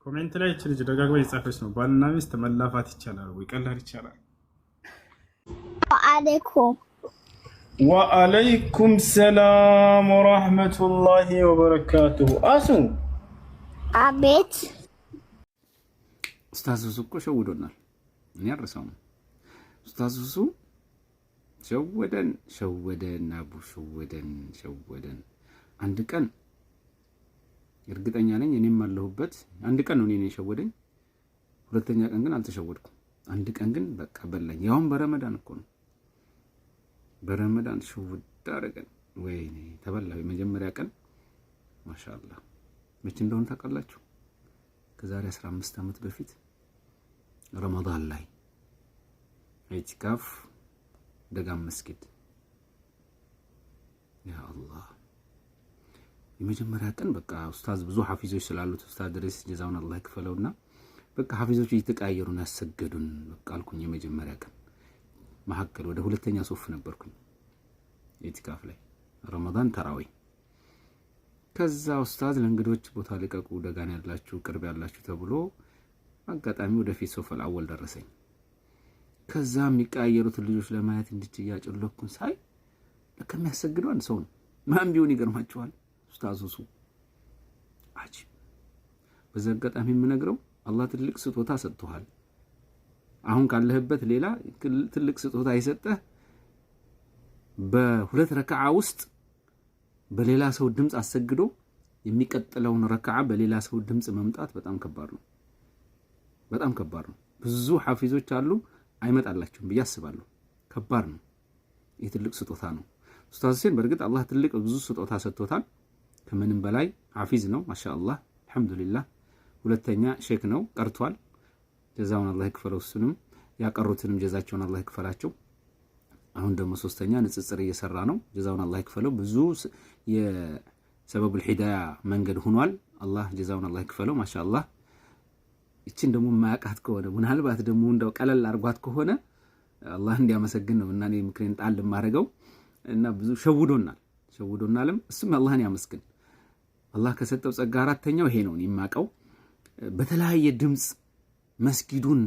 ኮሜንት ላይ እቺ ልጅ ደጋግማ እየጻፈች ነው። ባልና ሚስት መላፋት ይቻላል ወይ? ቀላል ይቻላል? ወአለይኩም ሰላም ወራህመቱላሂ ወበረካቱሁ። አሱ አቤት። ኡስታዝ ሱሱ እኮ ሸውዶናል። እኔ አልረሳውም። ኡስታዝ ሱሱ ሸወደን አቡ ሸወደን። አንድ ቀን እርግጠኛ ነኝ እኔም አለሁበት። አንድ ቀን ነው እኔን የሸወደኝ። ሁለተኛ ቀን ግን አልተሸወድኩም። አንድ ቀን ግን በቃ በላኝ። ያውም በረመዳን እኮ ነው። በረመዳን ሽውድ አደረገን። ወይኔ ተበላው። የመጀመሪያ ቀን ማሻአላህ መቼ እንደሆነ ታውቃላችሁ? ከዛሬ 15 ዓመት በፊት ረመዳን ላይ ኢቲካፍ ደጋም መስጊድ። ያ አላህ የመጀመሪያ ቀን በቃ ኡስታዝ ብዙ ሐፊዞች ስላሉት ኡስታዝ ድረስ ጀዛውን አላህ ይክፈለውና በቃ ሐፊዞች እየተቀያየሩን ያሰገዱን በቃ አልኩኝ። የመጀመሪያ ቀን መሐከል ወደ ሁለተኛ ሶፍ ነበርኩኝ ኢቲካፍ ላይ ረመዳን ተራዊ። ከዛ ኡስታዝ ለእንግዶች ቦታ ልቀቁ ደጋን ያላችሁ ቅርብ ያላችሁ ተብሎ አጋጣሚ ወደፊት ሶፍ አልአወል ደረሰኝ። ከዛ የሚቀያየሩት ልጆች ለማየት እንድትያጨለኩን ሳይ ለካ የሚያሰግደው አንድ ሰው ነው። ማን ቢሆን ይገርማችኋል? ኡስታዝ ሱሱ አጂብ። በዛ አጋጣሚ የምነግረው አላህ ትልቅ ስጦታ ሰጥቷል። አሁን ካለህበት ሌላ ትልቅ ስጦታ ይሰጠህ በሁለት ረካዓ ውስጥ በሌላ ሰው ድምጽ አሰግዶ የሚቀጥለውን ረካዓ በሌላ ሰው ድምጽ መምጣት በጣም ከባድ ነው። በጣም ከባድ ነው። ብዙ ሐፊዞች አሉ አይመጣላችሁም ብዬ አስባለሁ። ከባድ ነው። ይህ ትልቅ ስጦታ ነው። ኡስታዝ ሁሴን በእርግጥ አላህ ትልቅ ብዙ ስጦታ ሰጥቶታል። ከምንም በላይ ሐፊዝ ነው ማሻአላህ አልহামዱሊላህ። ሁለተኛ ሼክ ነው ቀርቷል። ጀዛውን አላህ ይክፈለው። እሱንም ያቀሩትንም ጀዛቸውን አላህ ይክፈላቸው። አሁን ደግሞ ሶስተኛ ንጽጽር እየሰራ ነው። ጀዛውን አላህ ይክፈለው። ብዙ የሰበቡል ሂዳያ መንገድ ሆኗል። አላህ ጀዛውን አላህ ይክፈለው ማሻአላህ። እቺን ደግሞ ማያቃት ከሆነ ምናልባት ደግሞ እንደው ቀለል አርጓት ከሆነ አላህ እንዲያመሰግን ነው እና እኔ ምክሬን ጣል ማረገው እና ብዙ ሸውዶናልም እሱም አላህን ያመስግን። አላህ ከሰጠው ጸጋ አራተኛው ይሄ ነው የማቀው። በተለያየ ድምጽ መስጊዱን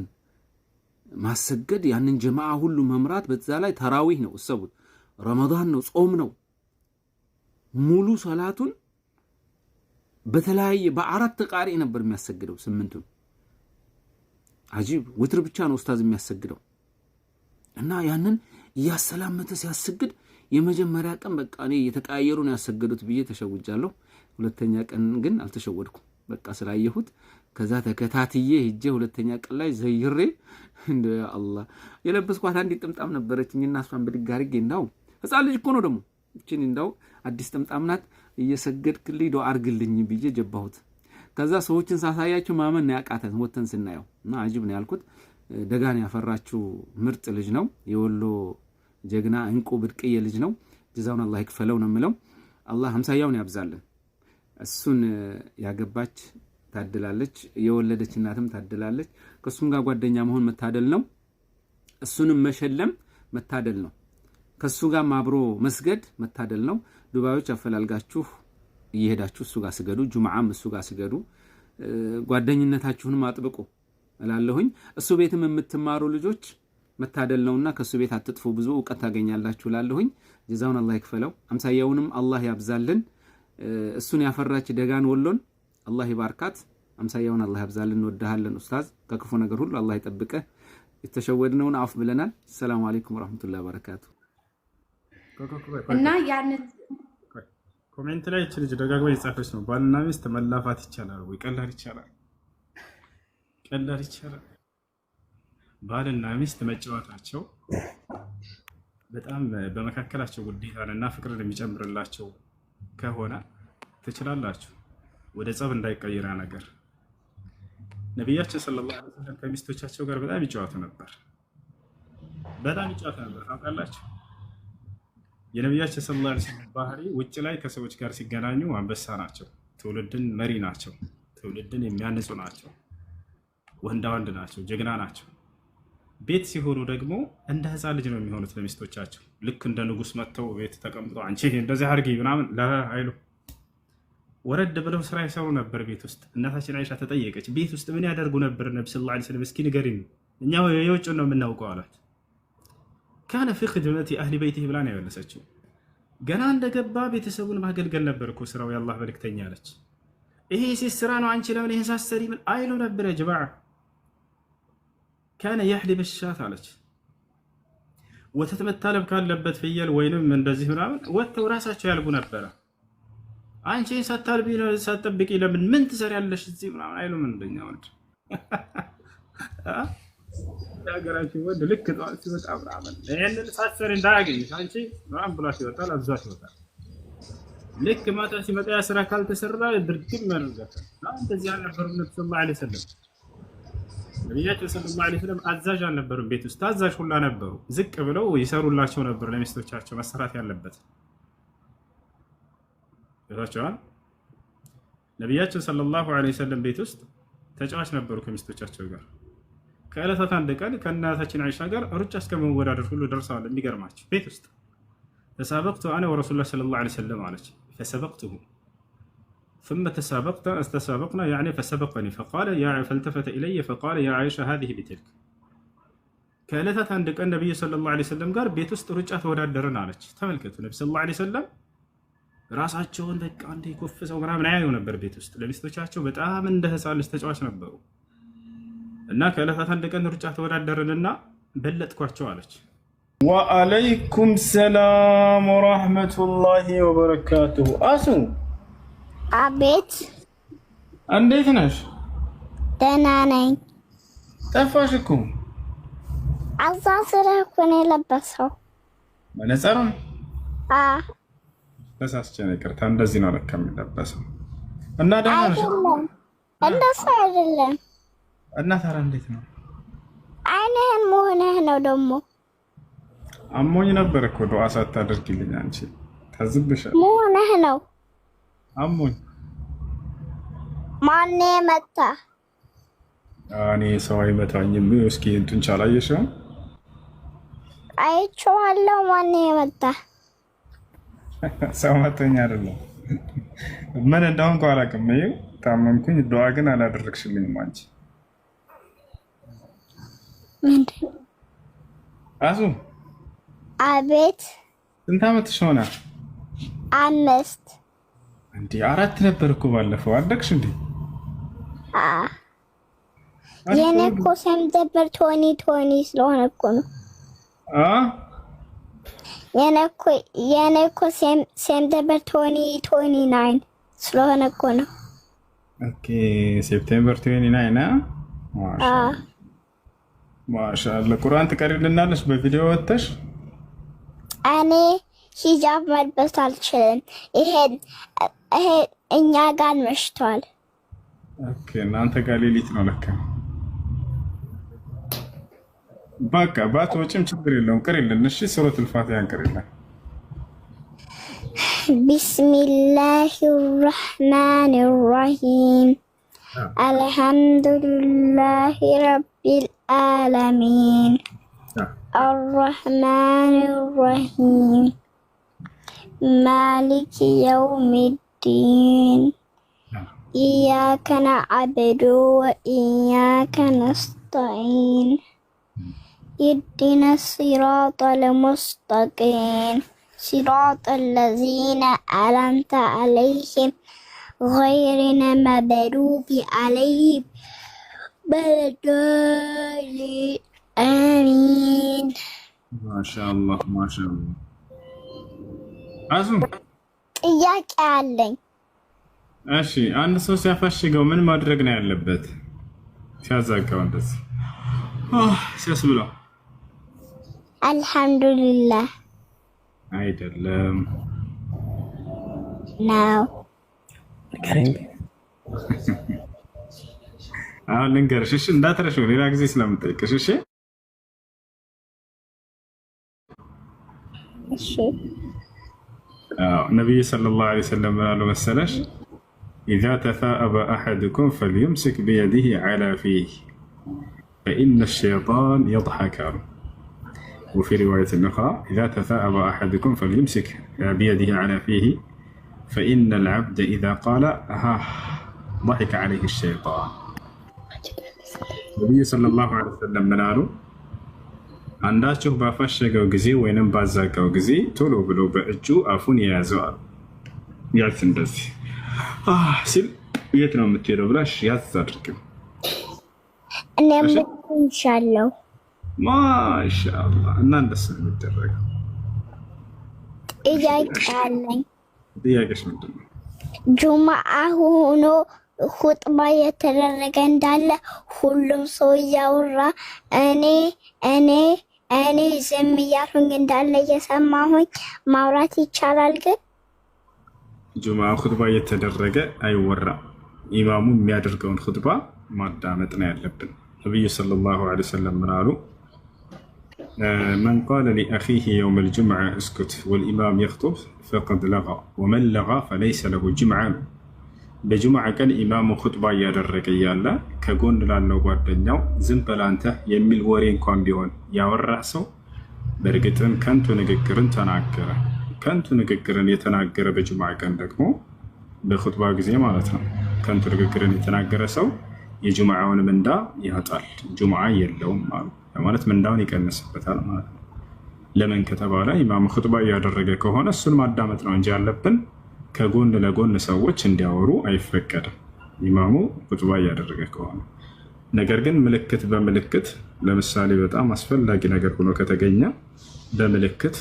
ማሰገድ ያንን ጀማዓ ሁሉ መምራት፣ በዛ ላይ ተራዊህ ነው እሰቡት። ረመዳን ነው፣ ጾም ነው። ሙሉ ሶላቱን በተለያየ በአራት ቃሪ ነበር የሚያሰግደው ስምንቱን። አጂብ ውትር ብቻ ነው ኡስታዝ የሚያሰግደው እና ያንን ያሰላመተ ሲያሰግድ የመጀመሪያ ቀን በቃ እኔ የተቀያየሩ ነው ያሰገዱት ብዬ ተሸውጃለሁ። ሁለተኛ ቀን ግን አልተሸወድኩም በቃ ስላየሁት። ከዛ ተከታትዬ ሄጄ ሁለተኛ ቀን ላይ ዘይሬ እንደ አላህ የለበስኳት አንድ ጥምጣም ነበረችኝና እሷን ብድግ አድርጌ እንዳው ህፃን ልጅ እኮ ነው ደግሞ እቺን እንዳው አዲስ ጥምጣም ናት እየሰገድክልኝ ዱአ አርግልኝ ብዬ ጀባሁት። ከዛ ሰዎችን ሳሳያቸው ማመን ነው ያቃተን ወተን ስናየው እና አጂብ ነው ያልኩት። ደጋን ያፈራችው ምርጥ ልጅ ነው። የወሎ ጀግና እንቁ ብድቅዬ ልጅ ነው። ጀዛውን አላህ ይክፈለው ነው የምለው። አላህ 50ያውን ያብዛልን። እሱን ያገባች ታድላለች፣ የወለደች እናትም ታድላለች። ከሱም ጋር ጓደኛ መሆን መታደል ነው። እሱንም መሸለም መታደል ነው። ከሱ ጋር አብሮ መስገድ መታደል ነው። ዱባዮች አፈላልጋችሁ እየሄዳችሁ እሱ ጋር ስገዱ። ጁምዓም እሱ ጋር ስገዱ። ጓደኝነታችሁንም አጥብቁ እላለሁኝ። እሱ ቤትም የምትማሩ ልጆች መታደል ነውና ከሱ ቤት አትጥፉ፣ ብዙ ዕውቀት ታገኛላችሁ እላለሁኝ። ጀዛውን አላህ ይክፈለው። 50ያውንም አላህ ያብዛልን። እሱን ያፈራች ደጋን ወሎን አላህ ይባርካት። 50ያውን አላህ ያብዛልን። እንወድሃለን ኡስታዝ። ከክፉ ነገር ሁሉ አላህ ይጠብቀህ። የተሸወድነውን አፍ ብለናል። ሰላም አለይኩም ወራህመቱላሂ ወበረካቱ። እና ያንን ኮሜንት ላይ እቺ ልጅ ደጋግማ እየጻፈች ነው። ባልና ሚስት መላፋት ይቻላል ወይ? ቀላል ይቻላል? ቀላል ይቻላል? ባልና ሚስት መጫወታቸው በጣም በመካከላቸው ውዴታንና ፍቅርን የሚጨምርላቸው ከሆነ ትችላላችሁ። ወደ ጸብ እንዳይቀየር ነገር ነብያችን ሰለላሁ ዐለይሂ ወሰለም ከሚስቶቻቸው ጋር በጣም ይጫወቱ ነበር። ታውቃላችሁ። የነብያችን ሰለላሁ ዐለይሂ ወሰለም ባህሪ ውጭ ላይ ከሰዎች ጋር ሲገናኙ አንበሳ ናቸው። ትውልድን መሪ ናቸው። ትውልድን የሚያንጹ ናቸው። ወንዳ ወንድ ናቸው። ጀግና ናቸው። ቤት ሲሆኑ ደግሞ እንደ ህፃን ልጅ ነው የሚሆኑት ለሚስቶቻቸው። ልክ እንደ ንጉስ መጥተው ቤት ተቀምጠው አንቺ እንደዚህ አድርጊ ምናምን ለአይሉ ወረድ ብለው ስራ ይሰሩ ነበር ቤት ውስጥ። እናታችን አይሻ ተጠየቀች፣ ቤት ውስጥ ምን ያደርጉ ነበር ነቢ ሰለላሁ ዐለይሂ ወሰለም? እስኪ ንገሪኝ፣ እኛ የውጭን ነው የምናውቀው አሏት። ካነ ፊ ኽድመቲ አህሊ በይቲህ ብላ ነው የመለሰችው። ገና እንደገባ ቤተሰቡን ማገልገል ነበር እኮ ስራው፣ የአላህ መልክተኛ አለች። ይሄ ሴት ስራ ነው፣ አንቺ ለምን ይሄን ሳሰሪ ምን አይሉ ነበር? ያ ጀማዓ ካነ የሕሊብ ሻት አለች። ወተት መታለብ ካለበት ፍየል ወይንም እንደዚህ ምናምን ወጥተው ራሳቸው ያልቡ ነበረ። አንቺ ሳታልቢ ነው ሳትጠብቂ ለምን ምን ትሰሪያለሽ እዚህ ምናምን አይሉም። እንደኛ ወንድ ያገራችሁ ወንድ ልክ ጠዋት ሲወጣ ምናምን ይሄንን ሳትሰሪ እንዳያገኝሽ አንቺ ምናምን ብሏት ይወጣል፣ አብዟት ይወጣል። ልክ ማታ ሲመጣ ያ ስራ ካልተሰራ ድርግም ያደርጋታል። እንደዚህ አልነበሩም ነብዩ ሰለላሁ ዐለይሂ ወሰለም። ነቢያችን ሰለላሁ ዐለይሂ ወሰለም አዛዥ አልነበሩም፣ ቤት ውስጥ ታዛዥ ሁላ ነበሩ። ዝቅ ብለው ይሰሩላቸው ነበር ለሚስቶቻቸው መሰራት ያለበት ይታቸዋል። ነቢያችን ሰለላሁ ዐለይሂ ወሰለም ቤት ውስጥ ተጫዋች ነበሩ ከሚስቶቻቸው ጋር። ከዕለታት አንድ ቀን ከእናታችን አይሻ ጋር ሩጫ እስከመወዳደር ሁሉ ደርሰዋል። የሚገርማቸው ቤት ውስጥ ተሳበቅቱ አነ ወረሱሉላህ ሰለላሁ ዐለይሂ ወሰለም አለች። ፈሰበቅቱሁ ثم تسابقنا يعني فسبقني فالتفت إلي فقال يا عائشة هذه بتلك ከዕለታት አንድ ቀን ነቢዩ ሰለላሁ ዐለይሂ ወሰለም ጋር ቤት ውስጥ ሩጫ ተወዳደርን አለች። ተመልከቱ፣ ነቢ ሰለላሁ ዐለይሂ ወሰለም ራሳቸውን በቃ እንደ ኮፍሰው ምናምን አያዩ ነበር ቤት ውስጥ። ለሚስቶቻቸው በጣም እንደ ህፃን ልጅ ተጫዋች ነበሩ። እና ከዕለታት አንድ ቀን ሩጫ ተወዳደርንና በለጥኳቸው አለች። ወአለይኩም ሰላም ወራህመቱላሂ ወበረካቱሁ። አሱ አቤት። እንዴት ነሽ? ደህና ነኝ። ጠፋሽ እኮ። አዛ ስረህ እኮ ነው የለበሰው መነጽር? ተሳስቼ ነው፣ ይቅርታ። እንደዚህ ነው ለካ የሚለበሰው። እና ደህና ነሽ? እንደሱ አይደለም። እና ታዲያ እንዴት ነው? አይንህን መሆንህ ነው ደግሞ። አሞኝ ነበር እኮ ዱዓ ሳታደርጊልኝ አንቺ ታዝብሻል። መሆንህ ነው። አሞኝ። ማን መታ? እኔ ሰው አይመታኝም። እስኪ እንትን ቻላየሽው? አይቼዋለሁ። ማን መታ? ሰው መተኛ አይደለም። ምን እንደሆንኩ አላውቅም። ይኸው ታመምኩኝ። ዱዓ ግን አላደረግሽልኝም አንቺ። ምንድን? አሱ አቤት። ስንት ዓመትሽ ሆነ? 5 እንዴ 4 ነበር እኮ ባለፈው። አደግሽ እንዴ? የኔ እኮ ሴፕቴምበር 2020 ስለሆነ እኮ ነው። የኔ እኮ ሴፕቴምበር 2029 ስለሆነ እኮ ነው። ኦኬ ሴፕቴምበር 29 ማሻአላ። ቁርአን ትቀሪልናለሽ በቪዲዮ ወጥተሽ? እኔ ሂጃብ መልበስ አልችልም። ይሄ እኛ ጋር መሽቷል። ኦኬ እናንተ ጋር ሌሊት ነው ለካ። በቃ ባትወጪም ችግር የለውም፣ ቅሪልን። እሺ ሱረቱል ፋቲሃን ቅሪልን። ቢስሚላሂ ረህማኒ ረሂም አልሐምዱሊላሂ ረቢል ዓለሚን አርረህማኒ ረሂም ማሊክ የውሚዲን ኢያከ ነዕቡዱ ወኢያከ ነስተዒን ኢህዲነ ሲራጠል ሙስተቂም ሲራጠል ለዚነ አንዐምተ ዐለይሂም ገይሪል መግዱቢ ዐለይሂም ወለድዳሊን አሚን። ማሻአላህ ማሻአላህ። አሱ ጥያቄ አለኝ። እሺ አንድ ሰው ሲያፋሽገው ምን ማድረግ ነው ያለበት? ሲያዛጋው እንደዚህ ሲያስብለው አልሐምዱሊላህ አይደለም ነው። አሁን ልንገርሽ እሺ፣ እንዳትረሺው ሌላ ጊዜ ስለምጠይቅሽ እሺ። እሺ ነብዩ ሰለላሁ ዐለይሂ ወሰለም ብለው መሰለሽ إذا تثاءب أحدكم فليمسك بيده على فيه فإن الشيطان يضحك. وفي رواية أخرى إذا تثاءب أحدكم فليمسك بيده على فيه فإن العبد إذا قال ضحك عليه الشيطان ነቢዩ ሰለላሁ ዐለይሂ ወሰለም ምን አሉ? አንዳችሁ ባፋሸገው ጊዜ ወይንም ባዛጋው ጊዜ ቶሎ ብሎ በእጁ አፉን የያዘው አሉ። ያዝ እንደዚህ ሲል የት ነው የምትሄደው ብላሽ ያዝ አድርጊው። እኔም ኢንሻአላህ ማሻአላህ። እና እንደሱ ነው የሚደረገው። ጥያቄ አለኝ። ጥያቄሽ ምንድን ነው? ጁምዓ ሆኖ ሁጥባ የተደረገ እንዳለ ሁሉም ሰው እያወራ እኔ ዝም እያልኩኝ እንዳለ እየሰማሁኝ ማውራት ይቻላል? ግን ጁምዓ ሁጥባ እየተደረገ አይወራም። ኢማሙ የሚያደርገውን ሁጥባ ማዳመጥ ነው ያለብን። ነቢዩ ሰለላሁ ዐለይሂ ወሰለም ምን አሉ? መን ቃለ ሊአኺሂ የውም ልጁምዓ እስኩት ወልኢማም የኽጡብ ፈቀድ ለጋ ወመን ለጋ ፈለይሰ ለሁ ጁምዓ። በጁምዓ ቀን ኢማሙ ሁጥባ እያደረገ እያለ ከጎን ላለው ጓደኛው ዝም በል አንተ የሚል ወሬ እንኳን ቢሆን ያወራ ሰው በእርግጥም ከንቱ ንግግርን ተናገረ። ከንቱ ንግግርን የተናገረ በጁምዓ ቀን ደግሞ በሁጥባ ጊዜ ማለት ነው። ከንቱ ንግግርን የተናገረ ሰው የጁምዓውን ምንዳ ያጣል፣ ጁምዓ የለውም ማለት ምንዳውን ይቀንስበታል ማለት ነው። ለምን ከተባለ ኢማሙ ሁጥባ እያደረገ ከሆነ እሱን ማዳመጥ ነው እንጂ ያለብን ከጎን ለጎን ሰዎች እንዲያወሩ አይፈቀድም፣ ኢማሙ ሁጥባ እያደረገ ከሆነ። ነገር ግን ምልክት በምልክት ለምሳሌ በጣም አስፈላጊ ነገር ሆኖ ከተገኘ በምልክት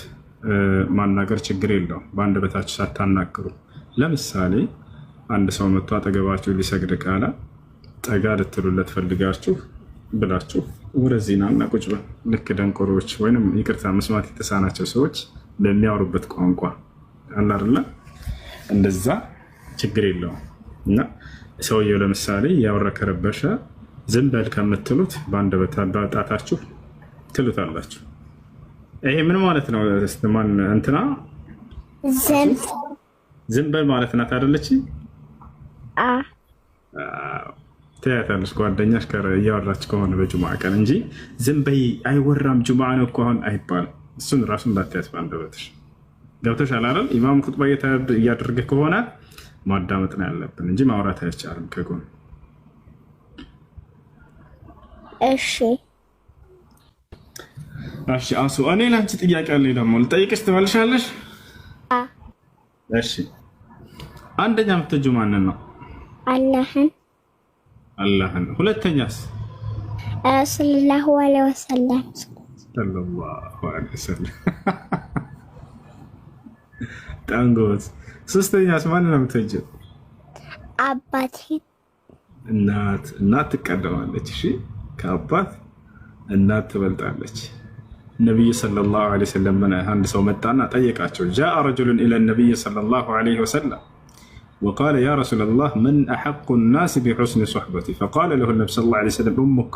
ማናገር ችግር የለውም፣ በአንደበታችሁ ሳታናግሩ። ለምሳሌ አንድ ሰው መጥቶ አጠገባችሁ ሊሰግድ ካለ ጠጋ ልትሉለት ፈልጋችሁ ብላችሁ ወደዚህ ና እና ቁጭ በል። ልክ ደንቆሮች ወይም ይቅርታ መስማት የተሳናቸው ሰዎች በሚያወሩበት ቋንቋ አለ አይደለ? እንደዛ ችግር የለውም። እና ሰውየው ለምሳሌ ያወራ ከረበሸ ዝም በል ከምትሉት በአንደበት ጣታችሁ ትሉታላችሁ። ይሄ ምን ማለት ነው? ማን እንትና ዝም በል ማለት ናት አይደለች? ትያታለች ጓደኛሽ እያወራች ከሆነ በጁምዓ ቀን እንጂ ዝም በይ አይወራም፣ ጁምዓ ነው እኮ አሁን አይባልም። እሱን ራሱ እንዳትያዝ በአንደበትሽ። ገብቶሻል አይደል? ኢማም ኹጥባ እያደረገ ከሆነ ማዳመጥ ነው ያለብን እንጂ ማውራት አይቻልም ከጎን። እሺ አሱ እኔ ላንቺ ጥያቄ አለኝ ደግሞ ልጠይቅሽ፣ ትመልሻለሽ? እሺ አንደኛ የምትወጂው ማንን ነው? አላህን። ሁለተኛስ? ሰለላሁ ዐለይሂ ወሰለም። ሰለላሁ ዐለይሂ ወሰለም። ታንጎስ። ሶስተኛስ ማንን ነው የምትወጂው? አባቴን። እናት ትቀደማለች። እሺ ከአባት እናት ትበልጣለች። ነብዩ ሰለላሁ ዐለይሂ ወሰለም አንድ ሰው መጣና ጠየቃቸው። ጃአ ረጁሉን ኢለ ነብይ ሰለላሁ ዐለይሂ ወሰለም وقال يا رسول الله من أحق الناس بحسن صحبتي فقال له النبي صلى الله عليه وسلم أمك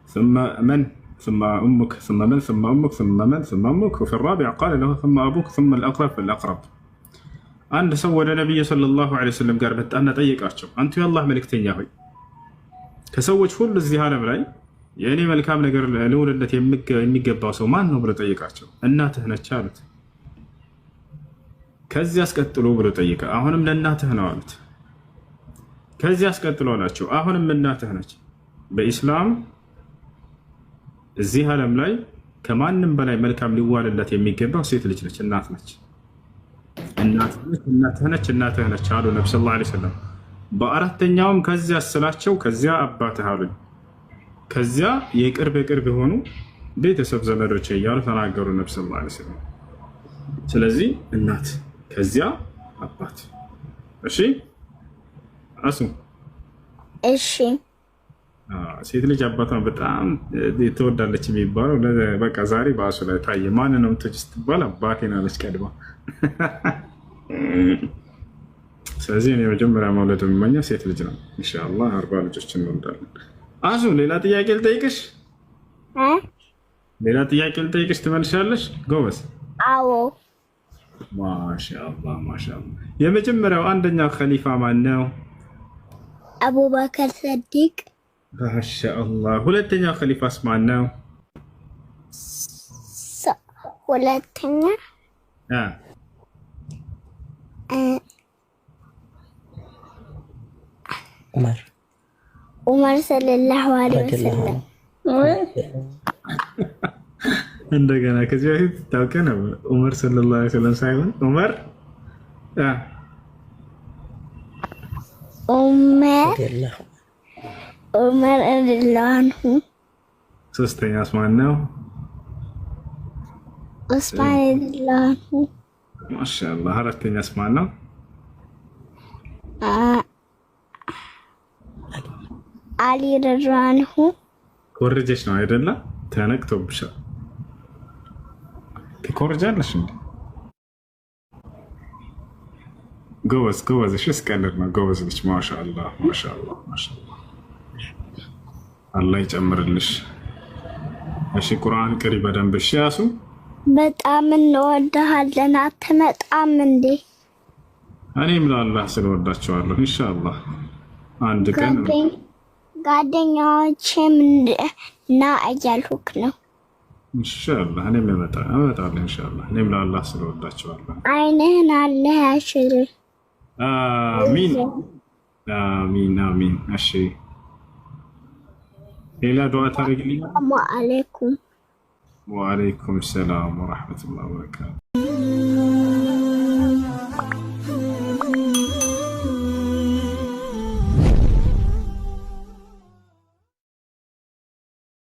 ثم من ثم أمك ثم من ثم أمك ثم من ثم أمك وفي الرابع قال له ثم أبوك ثم الأقرب فالأقرب. عند سوى النبي صلى الله عليه وسلم قال أنا طيقاتشو أنت يا الله ملكتين يا هوي كسوج كل الزهالة بلاي يعني ملكام نقر الأولى التي يمقبا سو ما نبرة طيقاتشو እናትህ ነች አሉት። ከዚህ አስቀጥሎ ብሎ ጠይቀ አሁንም ለእናትህ ነው አሉት። ከዚህ አስቀጥሎ አላቸው አሁንም እናትህ ነች። በኢስላም እዚህ ዓለም ላይ ከማንም በላይ መልካም ሊዋልለት የሚገባው ሴት ልጅ ነች፣ እናት ነች። እናትህ ነች አሉ ነብዩ ሰለላሁ ዐለይሂ ወሰለም። በአራተኛውም ከዚያ አስላቸው ከዚያ አባትህ አሉኝ። ከዚያ የቅርብ የሆኑ ቤተሰብ ዘመዶች እያሉ ተናገሩ ነብዩ ሰለላሁ ዐለይሂ ወሰለም። ስለዚህ እናት ከዚያ አባት። እሺ አሱ እሺ ሴት ልጅ አባቷን በጣም ትወዳለች የሚባለው በቃ ዛሬ በአሱ ላይ ታየ። ማን ነው የምትወጂው ስትባል አባቴን አለች ቀድማ። ስለዚህ እኔ መጀመሪያ መውለድ የምመኘው ሴት ልጅ ነው። ኢንሻአላህ 40 ልጆችን እንወልዳለን። አሱ ሌላ ጥያቄ ልጠይቅሽ? ሌላ ጥያቄ ልጠይቅሽ ትመልሻለሽ? ጎበዝ። አዎ ማሻአላህ ማሻአላህ። የመጀመሪያው አንደኛው ኸሊፋ ማን ነው? አቡበከር ሰዲቅ። ማሻአላህ። ሁለተኛው ኸሊፋስ ማን ነው? ሁለተኛ ዑመር ሰለላሁ ዐለይሂ ወሰለም እንደገና ከዚህ በፊት ታውቀህ ነበር ዑመር ሰለላሁ ዐለይሂ ወሰለም ሳይሆን ዑመር ረዲየላሁ ዐንሁ። ሶስተኛስ ማን ነው? ዑስማን ረዲየላሁ ዐንሁ። ማሻአላህ። አራተኛስ ማን ነው? አሊ ረዲየላሁ ዐንሁ። ኮርጀሽ ነው አይደለ? ተነቅቶብሻል። ትኮርጃለሽ እንዴ? ጎበዝ ጎበዝ። እሺ እስቀልድ ነው። ጎበዝ ልጅ። ማሻአላህ ማሻአላህ ማሻአላህ። አላህ ይጨምርልሽ። እሺ ቁርአን ቅሪ በደንብ። እሺ ያሱ በጣም እንወድሃለን። አትመጣም እንዴ? እኔም ለአላህ ስለወዳቸዋለሁ። ኢንሻአላህ አንድ ቀን ጓደኛዎቼም ና እያልኩክ ነው። ኢንሻአላህ እኔም እመጣለሁ። ኢንሻአላህ እኔም ለአላህ ስለወዳቸዋለሁ። አይንህን አላህ ያሽር። አሚን አሚን አሚን። እሺ ሌላ ዱዓ ታደርግልኝ? ወአለይኩም ሰላም ወራህመቱላሂ ወበረካቱ።